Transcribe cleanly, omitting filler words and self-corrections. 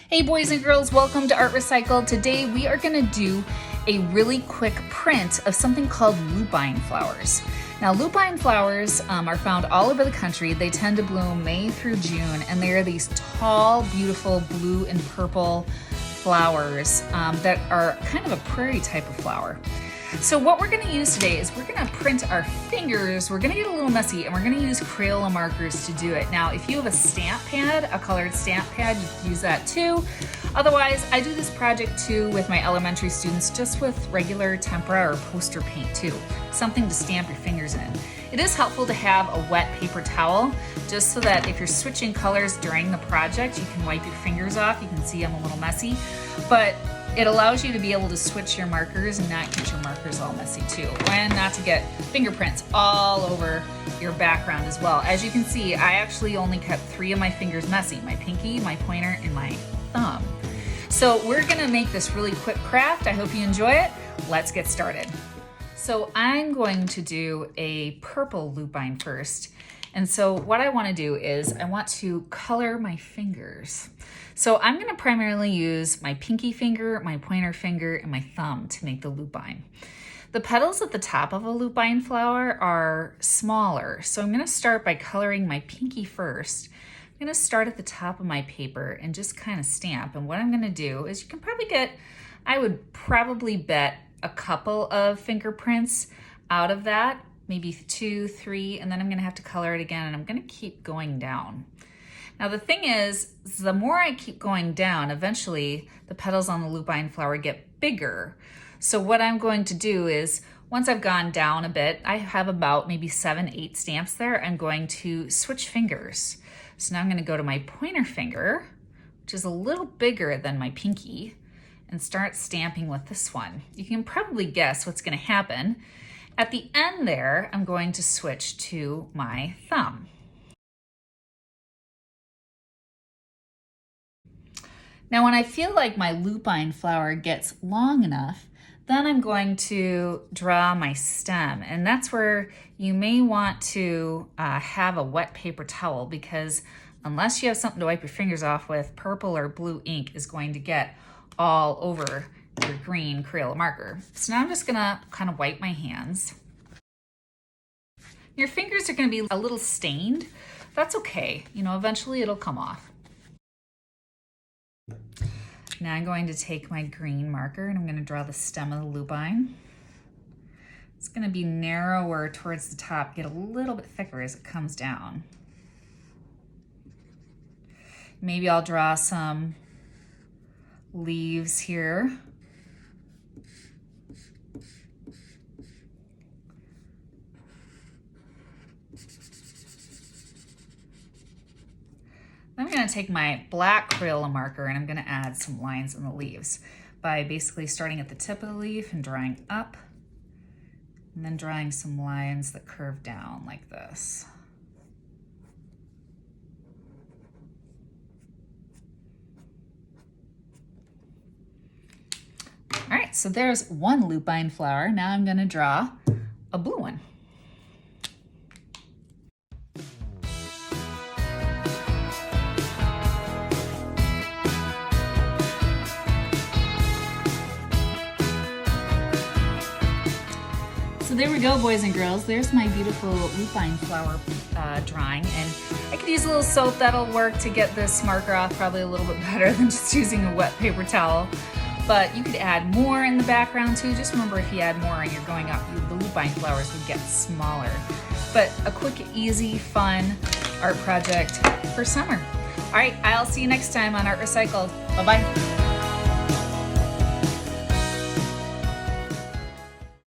Hey boys and girls, welcome to Art Recycled. Today we are going to do a really quick print of something called lupine flowers. Now lupine flowers are found all over the country. They tend to bloom May through June, and they are these tall, beautiful blue and purple flowers that are kind of a prairie type of flower. So what we're going to use today is we're going to print our fingers. We're going to get a little messy and we're going to use Crayola markers to do it. Now if you have a stamp pad, a colored stamp pad, you can use that too. Otherwise, I do this project too with my elementary students just with regular tempera or poster paint too. Something to stamp your fingers in. It is helpful to have a wet paper towel just so that if you're switching colors during the project, you can wipe your fingers off. You can see I'm a little messy, but it allows you to be able to switch your markers and not get your markers all messy too, and not to get fingerprints all over your background as well. As you can see, I actually only kept 3 of my fingers messy: my pinky, my pointer, and my thumb. So we're gonna make this really quick craft. I hope you enjoy it. Let's get started. So I'm going to do a purple lupine first. And so what I want to do is I want to color my fingers. So I'm going to primarily use my pinky finger, my pointer finger, and my thumb to make the lupine. The petals at the top of a lupine flower are smaller. So I'm going to start by coloring my pinky first. I'm going to start at the top of my paper and just kind of stamp. And what I'm going to do is you can probably get, I would probably bet a couple of fingerprints out of that. Maybe 2, 3, and then I'm going to have to color it again, and I'm going to keep going down. Now the thing is, the more I keep going down, eventually the petals on the lupine flower get bigger. So what I'm going to do is, once I've gone down a bit, I have about maybe 7, 8 stamps there, I'm going to switch fingers. So now I'm going to go to my pointer finger, which is a little bigger than my pinky, and start stamping with this one. You can probably guess what's going to happen. At the end there, I'm going to switch to my thumb. Now when I feel like my lupine flower gets long enough, then I'm going to draw my stem. And that's where you may want to have a wet paper towel, because unless you have something to wipe your fingers off with, purple or blue ink is going to get all over your green Crayola marker. So now I'm just gonna kind of wipe my hands. Your fingers are gonna be a little stained. That's okay, you know, eventually it'll come off. Now I'm going to take my green marker and I'm gonna draw the stem of the lupine. It's gonna be narrower towards the top, get a little bit thicker as it comes down. Maybe I'll draw some leaves here. I'm going to take my black Crayola marker and I'm going to add some lines in the leaves by basically starting at the tip of the leaf and drawing up, and then drawing some lines that curve down like this. All right, so there's one lupine flower. Now I'm going to draw a blue one. So there we go, boys and girls. There's my beautiful lupine flower drawing, and I could use a little soap. That'll work to get this marker off probably a little bit better than just using a wet paper towel. But you could add more in the background too. Just remember, if you add more and you're going up, the lupine flowers would get smaller. But a quick, easy, fun art project for summer. All right, I'll see you next time on Art Recycled. Bye-bye.